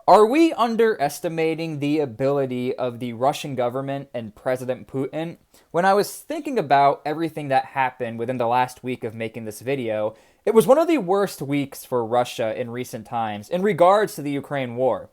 Are we underestimating the ability of the Russian government and President Putin? When I was thinking about everything that happened within the last week of making this video, it was one of the worst weeks for Russia in recent times in regards to the Ukraine war.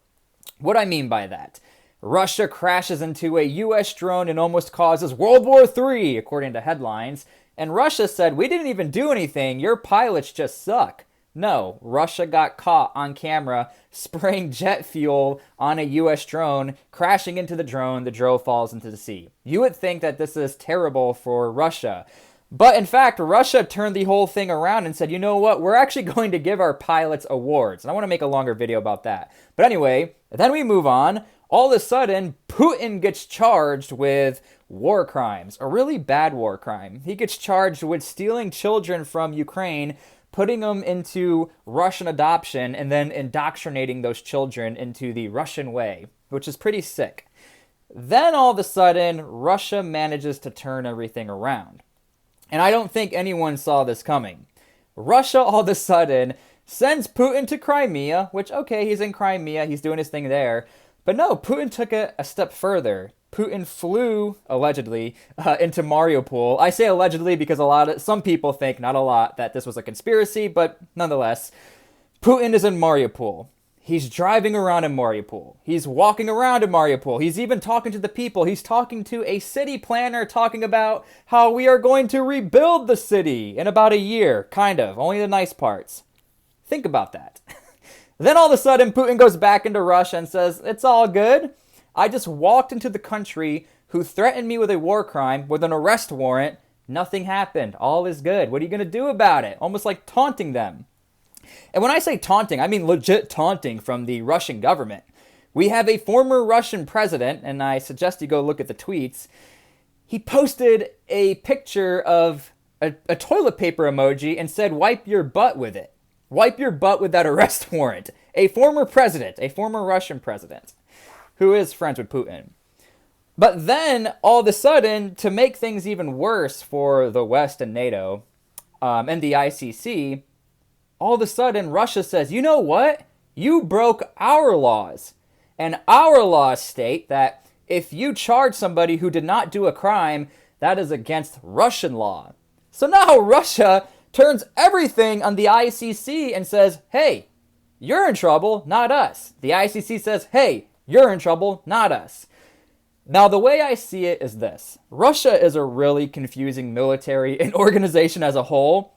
What I mean by that? Russia crashes into a US drone and almost causes World War III, according to headlines. And Russia said, we didn't even do anything, your pilots just suck. No, Russia got caught on camera spraying jet fuel on a US drone, crashing into the drone falls into the sea. You would think that this is terrible for Russia. But in fact, Russia turned the whole thing around and said, you know what, we're actually going to give our pilots awards. And I want to make a longer video about that. But anyway, then we move on. All of a sudden, Putin gets charged with war crimes, a really bad war crime. He gets charged with stealing children from Ukraine, putting them into Russian adoption, and then indoctrinating those children into the Russian way, which is pretty sick. Then all of a sudden, Russia manages to turn everything around. And I don't think anyone saw this coming. Russia all of a sudden sends Putin to Crimea, which, okay, he's in Crimea, he's doing his thing there. But no, Putin took it a step further. Putin flew, allegedly, into Mariupol. I say allegedly because some people think, not a lot, that this was a conspiracy, but nonetheless, Putin is in Mariupol. He's driving around in Mariupol. He's walking around in Mariupol. He's even talking to the people. He's talking to a city planner, talking about how we are going to rebuild the city in about a year, kind of, only the nice parts. Think about that. Then all of a sudden, Putin goes back into Russia and says, it's all good. I just walked into the country who threatened me with a war crime with an arrest warrant. Nothing happened. All is good. What are you going to do about it? Almost like taunting them. And when I say taunting, I mean legit taunting from the Russian government. We have a former Russian president, and I suggest you go look at the tweets. He posted a picture of a toilet paper emoji and said, wipe your butt with it. Wipe your butt with that arrest warrant. A former president, a former Russian president, who is friends with Putin. But then, all of a sudden, to make things even worse for the West and NATO and the ICC, all of a sudden, Russia says, you know what? You broke our laws. And our laws state that if you charge somebody who did not do a crime, that is against Russian law. So now Russia turns everything on the ICC and says, hey, you're in trouble, not us. The ICC says, hey, you're in trouble, not us. Now, the way I see it is this. Russia is a really confusing military and organization as a whole,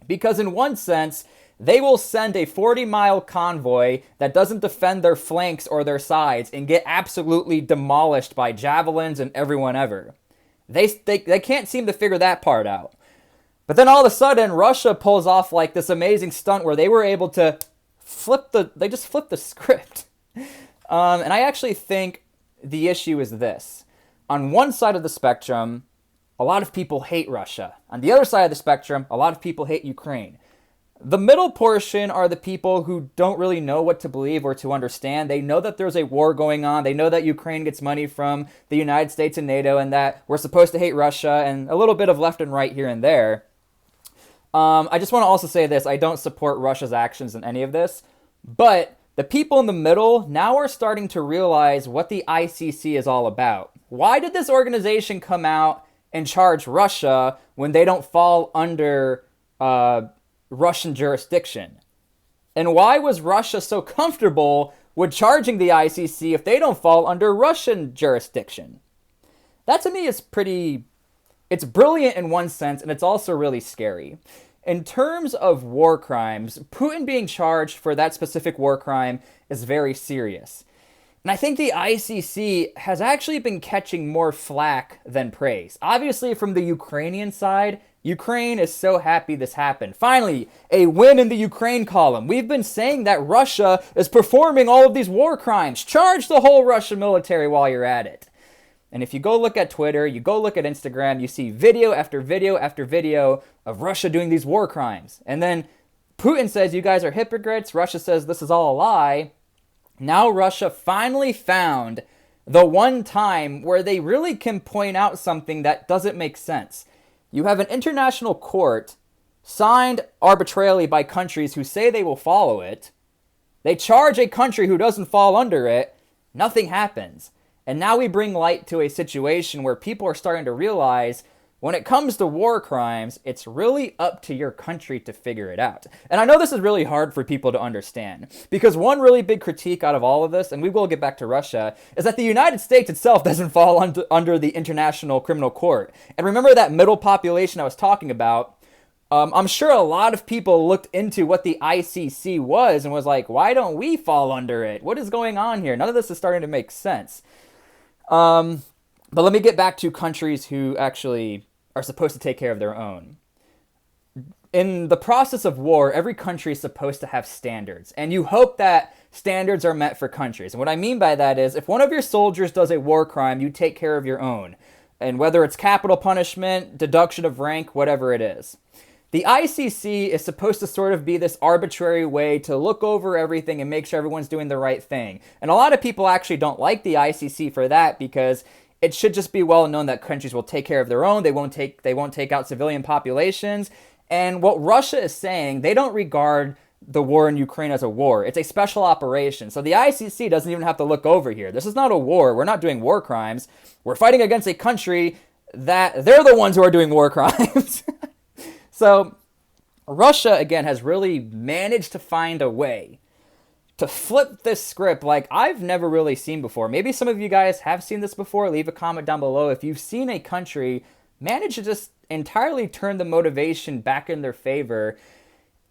because in one sense, they will send a 40-mile convoy that doesn't defend their flanks or their sides and get absolutely demolished by javelins and everyone ever. They can't seem to figure that part out. But then all of a sudden, Russia pulls off like this amazing stunt where they were able to flip the script. And I actually think the issue is this. On one side of the spectrum, a lot of people hate Russia. On the other side of the spectrum, a lot of people hate Ukraine. The middle portion are the people who don't really know what to believe or to understand. They know that there's a war going on. They know that Ukraine gets money from the United States and NATO and that we're supposed to hate Russia and a little bit of left and right here and there. I just want to also say this. I don't support Russia's actions in any of this. But the people in the middle now are starting to realize what the ICC is all about. Why did this organization come out and charge Russia when they don't fall under Russian jurisdiction? And why was Russia so comfortable with charging the ICC if they don't fall under Russian jurisdiction? That to me is it's brilliant in one sense, and it's also really scary. In terms of war crimes, Putin being charged for that specific war crime is very serious. And I think the ICC has actually been catching more flack than praise. Obviously, from the Ukrainian side, Ukraine is so happy this happened. Finally, a win in the Ukraine column. We've been saying that Russia is performing all of these war crimes. Charge the whole Russian military while you're at it. And if you go look at Twitter, you go look at Instagram, you see video after video after video of Russia doing these war crimes. And then Putin says, you guys are hypocrites. Russia says this is all a lie. Now Russia finally found the one time where they really can point out something that doesn't make sense. You have an international court signed arbitrarily by countries who say they will follow it. They charge a country who doesn't fall under it, nothing happens. And now we bring light to a situation where people are starting to realize when it comes to war crimes, it's really up to your country to figure it out. And I know this is really hard for people to understand, because one really big critique out of all of this, and we will get back to Russia, is that the United States itself doesn't fall under the International Criminal Court. And remember that middle population I was talking about? I'm sure a lot of people looked into what the ICC was and was like, why don't we fall under it? What is going on here? None of this is starting to make sense. But let me get back to countries who actually are supposed to take care of their own. In the process of war, every country is supposed to have standards, and you hope that standards are met for countries. And what I mean by that is, if one of your soldiers does a war crime, you take care of your own. And whether it's capital punishment, deduction of rank, whatever it is. The ICC is supposed to sort of be this arbitrary way to look over everything and make sure everyone's doing the right thing. And a lot of people actually don't like the ICC for that, because it should just be well known that countries will take care of their own. They won't take out civilian populations. And what Russia is saying, they don't regard the war in Ukraine as a war. It's a special operation. So the ICC doesn't even have to look over here. This is not a war. We're not doing war crimes. We're fighting against a country that they're the ones who are doing war crimes. So Russia, again, has really managed to find a way to flip this script like I've never really seen before. Maybe some of you guys have seen this before. Leave a comment down below if you've seen a country manage to just entirely turn the motivation back in their favor.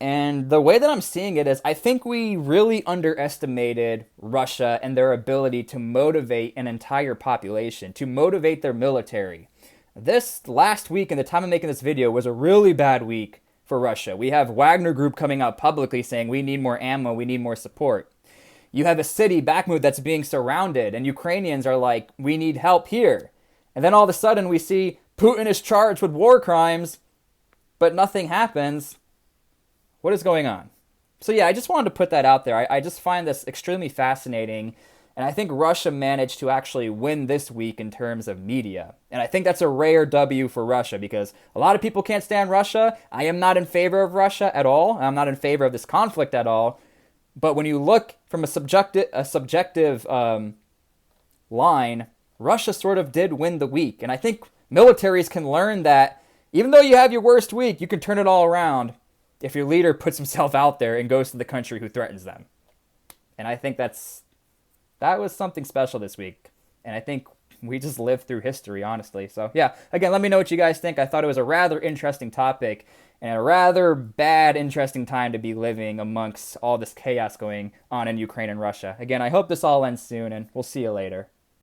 And the way that I'm seeing it is, I think we really underestimated Russia and their ability to motivate an entire population, to motivate their military. This last week, in the time of making this video, was a really bad week for Russia. We have Wagner Group coming out publicly saying we need more ammo, we need more support. You have a city, Bakhmut, that's being surrounded, and Ukrainians are like, we need help here. And then all of a sudden we see Putin is charged with war crimes, but nothing happens. What is going on? So yeah, I just wanted to put that out there. I just find this extremely fascinating. And I think Russia managed to actually win this week in terms of media. And I think that's a rare W for Russia, because a lot of people can't stand Russia. I am not in favor of Russia at all. I'm not in favor of this conflict at all. But when you look from a subjective line, Russia sort of did win the week. And I think militaries can learn that even though you have your worst week, you can turn it all around if your leader puts himself out there and goes to the country who threatens them. And I think that was something special this week. And I think we just lived through history, honestly. So yeah, again, let me know what you guys think. I thought it was a rather interesting topic and a rather bad, interesting time to be living amongst all this chaos going on in Ukraine and Russia. Again, I hope this all ends soon, and we'll see you later.